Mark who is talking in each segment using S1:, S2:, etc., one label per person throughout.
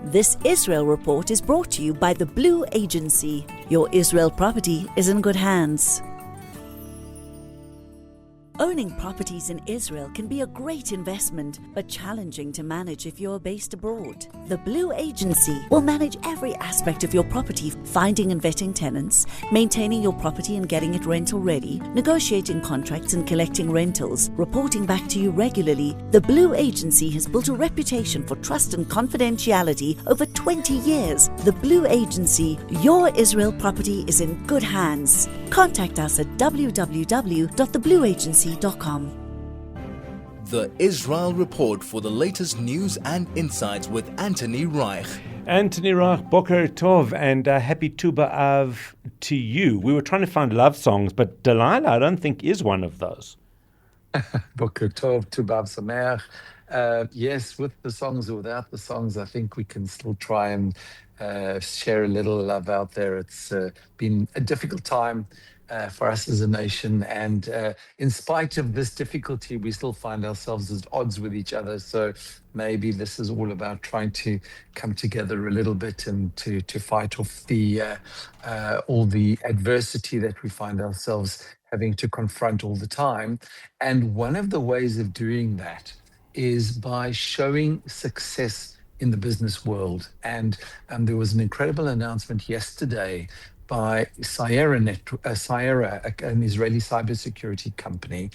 S1: This Israel report is brought to you by the Blue Agency. Your Israel property is in good hands. Owning properties in Israel can be a great investment, but challenging to manage if you're based abroad. The Blue Agency will manage every aspect of your property, finding and vetting tenants, maintaining your property and getting it rental ready, negotiating contracts and collecting rentals, reporting back to you regularly. The Blue Agency has built a reputation for trust and confidentiality over 20 years. The Blue Agency, your Israel property is in good hands. Contact us at www.theblueagency.com.
S2: The Israel Report for the latest news and insights with Anthony Reich.
S3: Anthony Reich, Boker Tov, and happy Tu B'Av to you. We were trying to find love songs, but Delilah, I don't think, is one of those.
S4: Boker Tov, Tu B'Av Sameach. Yes, with the songs or without the songs, I think we can still try and share a little love out there. It's been a difficult time for us as a nation. And in spite of this difficulty, we still find ourselves at odds with each other. So maybe this is all about trying to come together a little bit and to fight off the all the adversity that we find ourselves having to confront all the time. And one of the ways of doing that is by showing success in the business world. And there was an incredible announcement yesterday by Cyera, an Israeli cybersecurity company.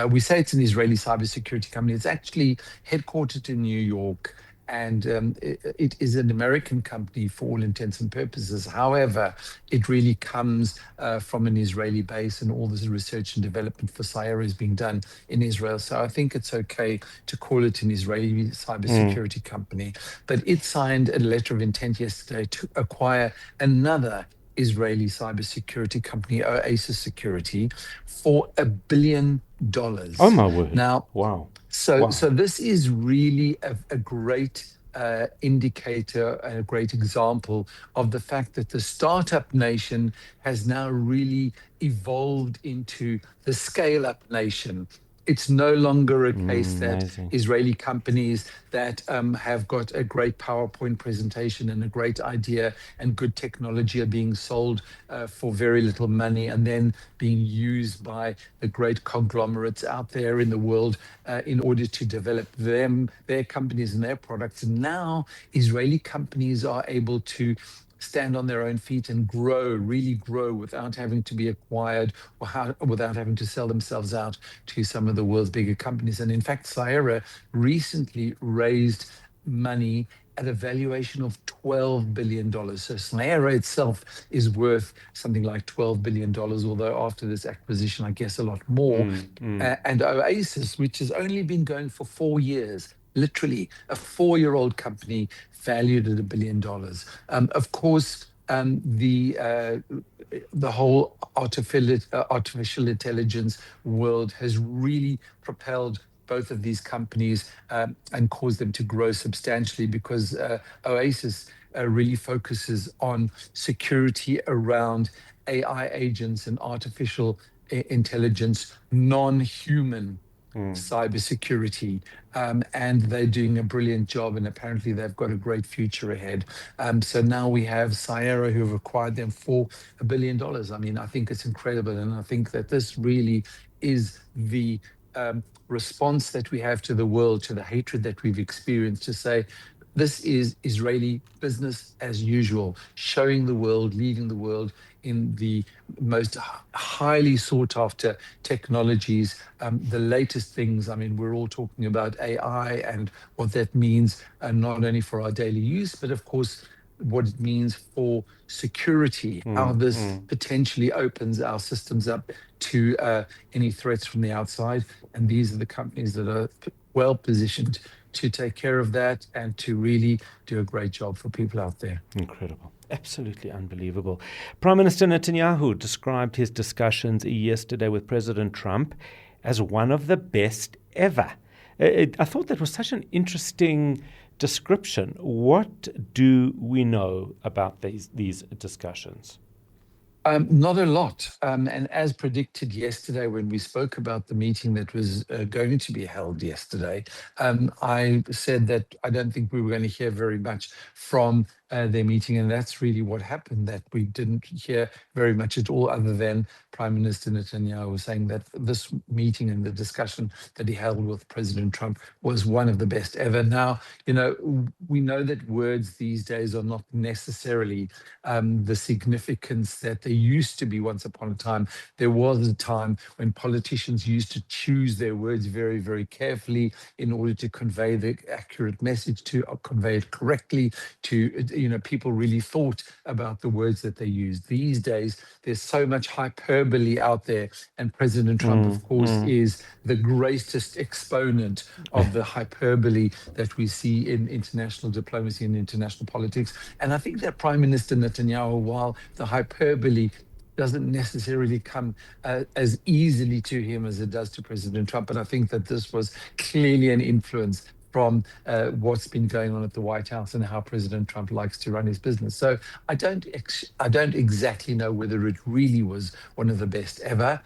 S4: We say it's an Israeli cybersecurity company. It's actually headquartered in New York, and it is an American company for all intents and purposes. However, it really comes from an Israeli base, and all this research and development for Cyera is being done in Israel. So I think it's okay to call it an Israeli cybersecurity company. But it signed a letter of intent yesterday to acquire another Israeli cybersecurity company, Oasis Security, for $1 billion.
S3: Oh my word!
S4: Now,
S3: wow.
S4: So this is really a great indicator and a great example of the fact that the startup nation has now really evolved into the scale-up nation. It's no longer a case that Israeli companies that have got a great PowerPoint presentation and a great idea and good technology are being sold for very little money and then being used by the great conglomerates out there in the world in order to develop their companies and their products. And now Israeli companies are able to stand on their own feet and really grow without having to be acquired or without having to sell themselves out to some of the world's bigger companies. And in fact, Cyera recently raised money at a valuation of $12 billion. So Cyera itself is worth something like $12 billion, although after this acquisition, I guess a lot more. And Oasis, which has only been going for 4 years, literally a 4-year-old company valued at $1 billion. Of course, the whole artificial intelligence world has really propelled both of these companies and caused them to grow substantially because Oasis really focuses on security around AI agents and artificial intelligence, non-human cybersecurity, and they're doing a brilliant job, and apparently they've got a great future ahead. So now we have Cyera, who have acquired them for $1 billion. I mean, I think it's incredible, and I think that this really is the response that we have to the world, to the hatred that we've experienced, to say, this is Israeli business as usual, showing the world, leading the world in the most highly sought after technologies, the latest things. I mean, we're all talking about AI and what that means, not only for our daily use, but of course, what it means for security, how this potentially opens our systems up to any threats from the outside. And these are the companies that are well positioned to take care of that and to really do a great job for people out there.
S3: Incredible. Absolutely unbelievable. Prime Minister Netanyahu described his discussions yesterday with President Trump as one of the best ever. I thought that was such an interesting description. What do we know about these discussions?
S4: Not a lot. And as predicted yesterday, when we spoke about the meeting that was going to be held yesterday, I said that I don't think we were going to hear very much from their meeting. And that's really what happened, that we didn't hear very much at all, other than Prime Minister Netanyahu was saying that this meeting and the discussion that he held with President Trump was one of the best ever. Now, we know that words these days are not necessarily the significance that they used to be once upon a time. There was a time when politicians used to choose their words very, very carefully in order to convey the accurate message, to convey it correctly, people really thought about the words that they use. These days, there's so much hyperbole out there, and President Trump, of course, is the greatest exponent of the hyperbole that we see in international diplomacy and international politics. And I think that Prime Minister Netanyahu, while the hyperbole doesn't necessarily come as easily to him as it does to President Trump, and I think that this was clearly an influence from what's been going on at the White House and how President Trump likes to run his business. So I don't exactly know whether it really was one of the best ever,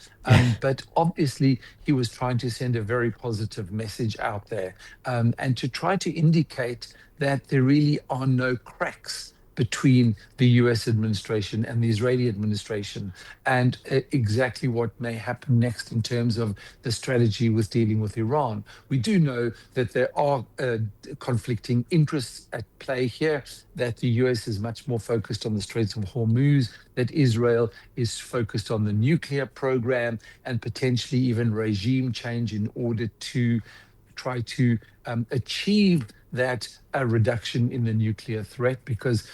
S4: but obviously he was trying to send a very positive message out there, and to try to indicate that there really are no cracks between the US administration and the Israeli administration, and exactly what may happen next in terms of the strategy with dealing with Iran. We do know that there are conflicting interests at play here, that the US is much more focused on the Straits of Hormuz, that Israel is focused on the nuclear program and potentially even regime change in order to try to achieve that a reduction in the nuclear threat, because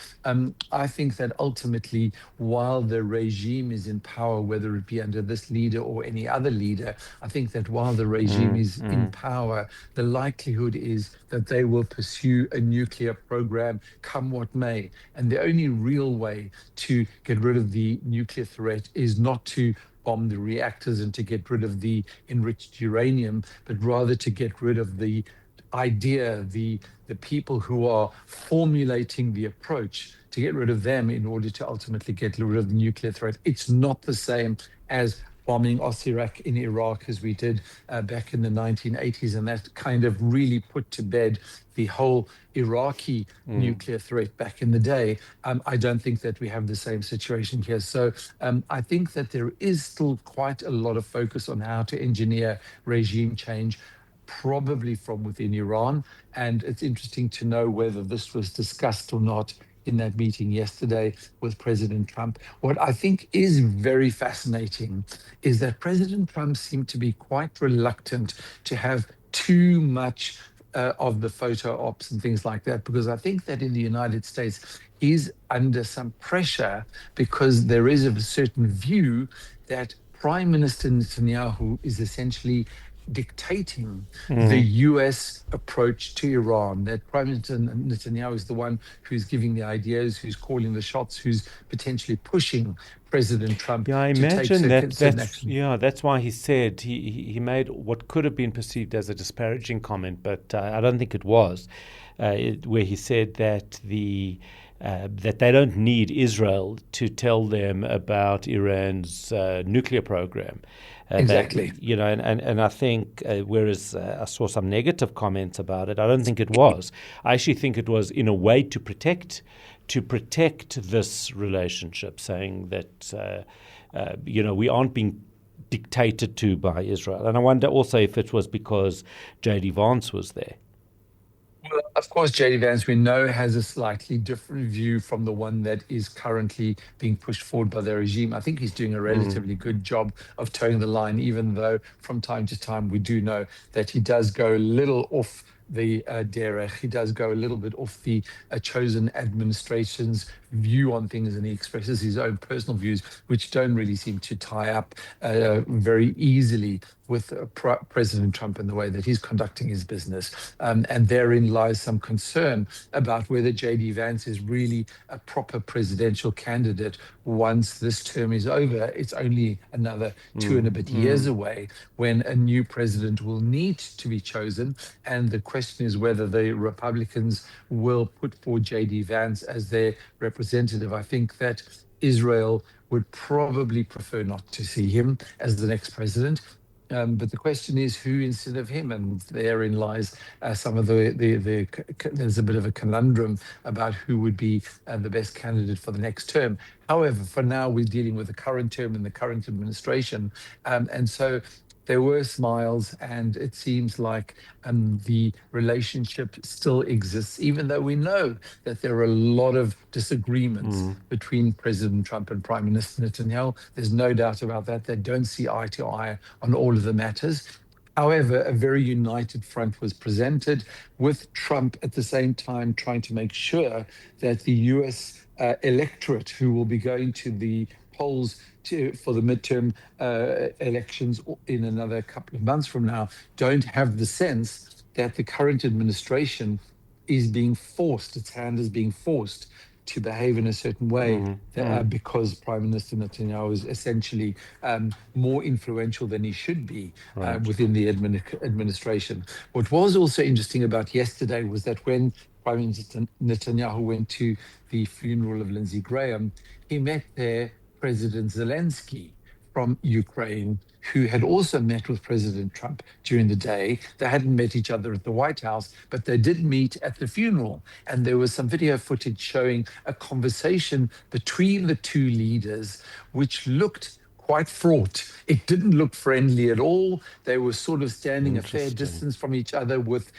S4: I think that ultimately, while the regime is in power, whether it be under this leader or any other leader, I think that while the regime is in power, the likelihood is that they will pursue a nuclear program come what may. And the only real way to get rid of the nuclear threat is not to bomb the reactors and to get rid of the enriched uranium, but rather to get rid of the idea, the people who are formulating the approach, to get rid of them in order to ultimately get rid of the nuclear threat. It's not the same as bombing Osirak in Iraq as we did back in the 1980s, and that kind of really put to bed the whole Iraqi nuclear threat back in the day. I don't think that we have the same situation here. So I think that there is still quite a lot of focus on how to engineer regime change, probably from within Iran. And it's interesting to know whether this was discussed or not in that meeting yesterday with President Trump. What I think is very fascinating is that President Trump seemed to be quite reluctant to have too much of the photo ops and things like that, because I think that in the United States, he's under some pressure because there is a certain view that Prime Minister Netanyahu is essentially dictating the US approach to Iran, that Prime Minister Netanyahu is the one who's giving the ideas, who's calling the shots, who's potentially pushing President Trump
S3: Yeah, I
S4: to
S3: imagine
S4: take certain
S3: that's
S4: action.
S3: that's why he said he made what could have been perceived as a disparaging comment, but I don't think it was, where he said that that they don't need Israel to tell them about Iran's nuclear program.
S4: Exactly.
S3: And I think, whereas I saw some negative comments about it, I don't think it was. I actually think it was in a way to protect this relationship, saying that we aren't being dictated to by Israel. And I wonder also if it was because J.D. Vance was there.
S4: Well, of course, J.D. Vance, we know, has a slightly different view from the one that is currently being pushed forward by the regime. I think he's doing a relatively good job of towing the line, even though from time to time we do know that he does go a little off the derech. He does go a little bit off the chosen administration's view on things, and he expresses his own personal views, which don't really seem to tie up very easily with President Trump and the way that he's conducting his business. And therein lies some concern about whether J.D. Vance is really a proper presidential candidate once this term is over. It's only another 2 and a bit years away when a new president will need to be chosen. And the question is whether the Republicans will put forward J.D. Vance as their representative. I think that Israel would probably prefer not to see him as the next president. But the question is who instead of him, and therein lies some of there's a bit of a conundrum about who would be the best candidate for the next term. However, for now, we're dealing with the current term and the current administration, and so there were smiles, and it seems like the relationship still exists, even though we know that there are a lot of disagreements between President Trump and Prime Minister Netanyahu. There's no doubt about that. They don't see eye to eye on all of the matters. However, a very united front was presented, with Trump at the same time trying to make sure that the US electorate, who will be going to the polls for the midterm elections in another couple of months from now, don't have the sense that the current administration is being forced, its hand is being forced to behave in a certain way because Prime Minister Netanyahu is essentially more influential than he should be within the administration. What was also interesting about yesterday was that when Prime Minister Netanyahu went to the funeral of Lindsey Graham, he met there President Zelensky from Ukraine, who had also met with President Trump during the day. They hadn't met each other at the White House, but they did meet at the funeral. And there was some video footage showing a conversation between the two leaders, which looked quite fraught. It didn't look friendly at all. They were sort of standing a fair distance from each other with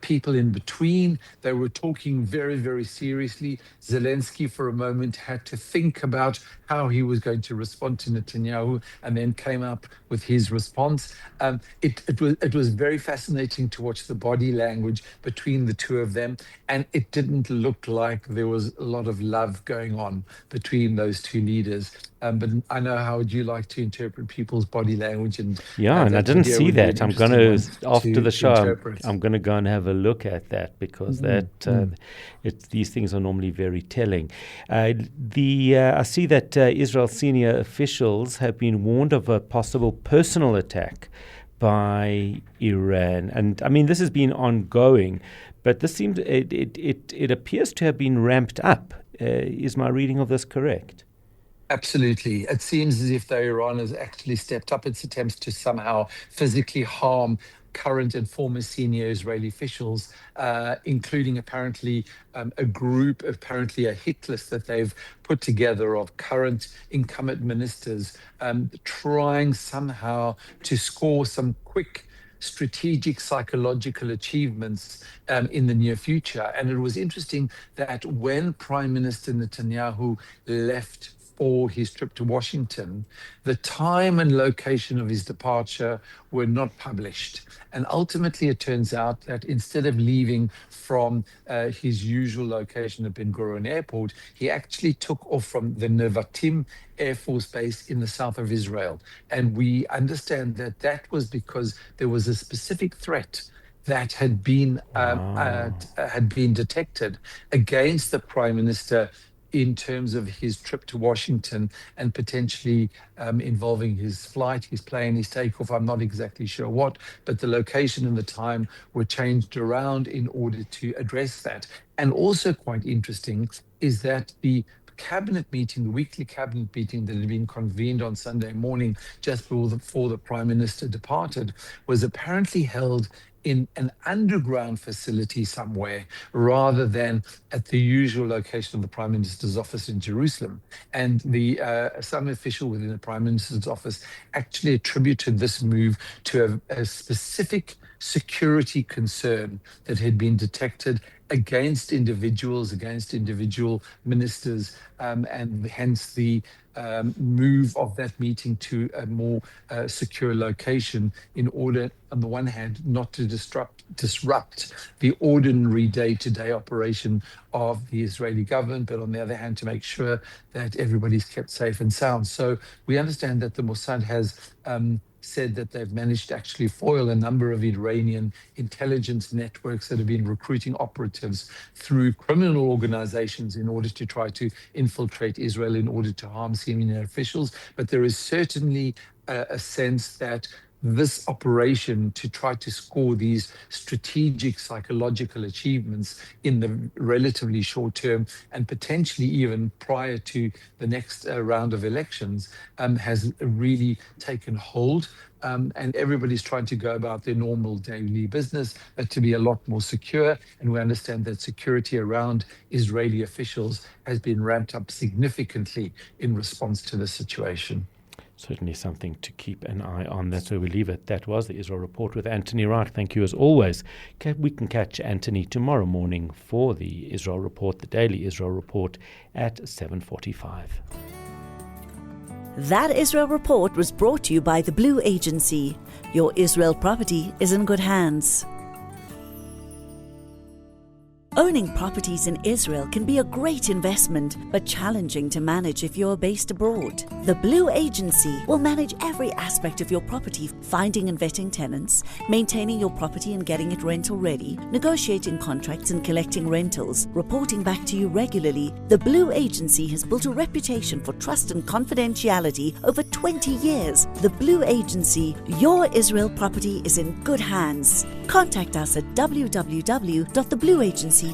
S4: people in between. They were talking very, very seriously. Zelensky, for a moment, had to think about how he was going to respond to Netanyahu, and then came up with his response. It was very fascinating to watch the body language between the two of them, and it didn't look like there was a lot of love going on between those two leaders. But I know how would you like to interpret people's body language, and
S3: and I didn't see that. I'm going to after the show.
S4: Interpret.
S3: I'm going to go and have a look at that, because these things are normally very telling. I see that Israel senior officials have been warned of a possible personal attack by Iran, and I mean this has been ongoing, but this seems it appears to have been ramped up. Is my reading of this correct?
S4: Absolutely. It seems as if Iran has actually stepped up its attempts to somehow physically harm current and former senior Israeli officials, including apparently a group, apparently a hit list that they've put together of current incumbent ministers, trying somehow to score some quick strategic psychological achievements in the near future. And it was interesting that when Prime Minister Netanyahu left for his trip to Washington, the time and location of his departure were not published. And ultimately, it turns out that instead of leaving from his usual location at Ben Gurion Airport, he actually took off from the Nevatim Air Force Base in the south of Israel. And we understand that that was because there was a specific threat that had been detected against the Prime Minister in terms of his trip to Washington, and potentially involving his flight, his plane, his takeoff. I'm not exactly sure what, but the location and the time were changed around in order to address that. And also quite interesting is that the cabinet meeting, the weekly cabinet meeting that had been convened on Sunday morning just before the Prime Minister departed, was apparently held in an underground facility somewhere, rather than at the usual location of the Prime Minister's office in Jerusalem. And some official within the Prime Minister's office actually attributed this move to a specific security concern that had been detected against individuals, against individual ministers, and hence the move of that meeting to a more secure location, in order, on the one hand, not to disrupt the ordinary day-to-day operation of the Israeli government, but on the other hand, to make sure that everybody's kept safe and sound. So we understand that the Mossad has said that they've managed to actually foil a number of Iranian intelligence networks that have been recruiting operatives through criminal organizations in order to try to infiltrate Israel in order to harm senior officials. But there is certainly a sense that this operation to try to score these strategic psychological achievements in the relatively short term and potentially even prior to the next round of elections has really taken hold. And everybody's trying to go about their normal daily business to be a lot more secure. And we understand that security around Israeli officials has been ramped up significantly in response to the situation.
S3: Certainly something to keep an eye on. That's where we leave it. That was the Israel Report with Anthony Reich. Thank you as always. We can catch Anthony tomorrow morning for the Israel Report, the daily Israel Report at 7:45.
S1: That Israel Report was brought to you by the Blue Agency. Your Israel property is in good hands. Owning properties in Israel can be a great investment, but challenging to manage if you're based abroad. The Blue Agency will manage every aspect of your property, finding and vetting tenants, maintaining your property and getting it rental ready, negotiating contracts and collecting rentals, reporting back to you regularly. The Blue Agency has built a reputation for trust and confidentiality over 20 years. The Blue Agency, your Israel property is in good hands. Contact us at www.theblueagency.com.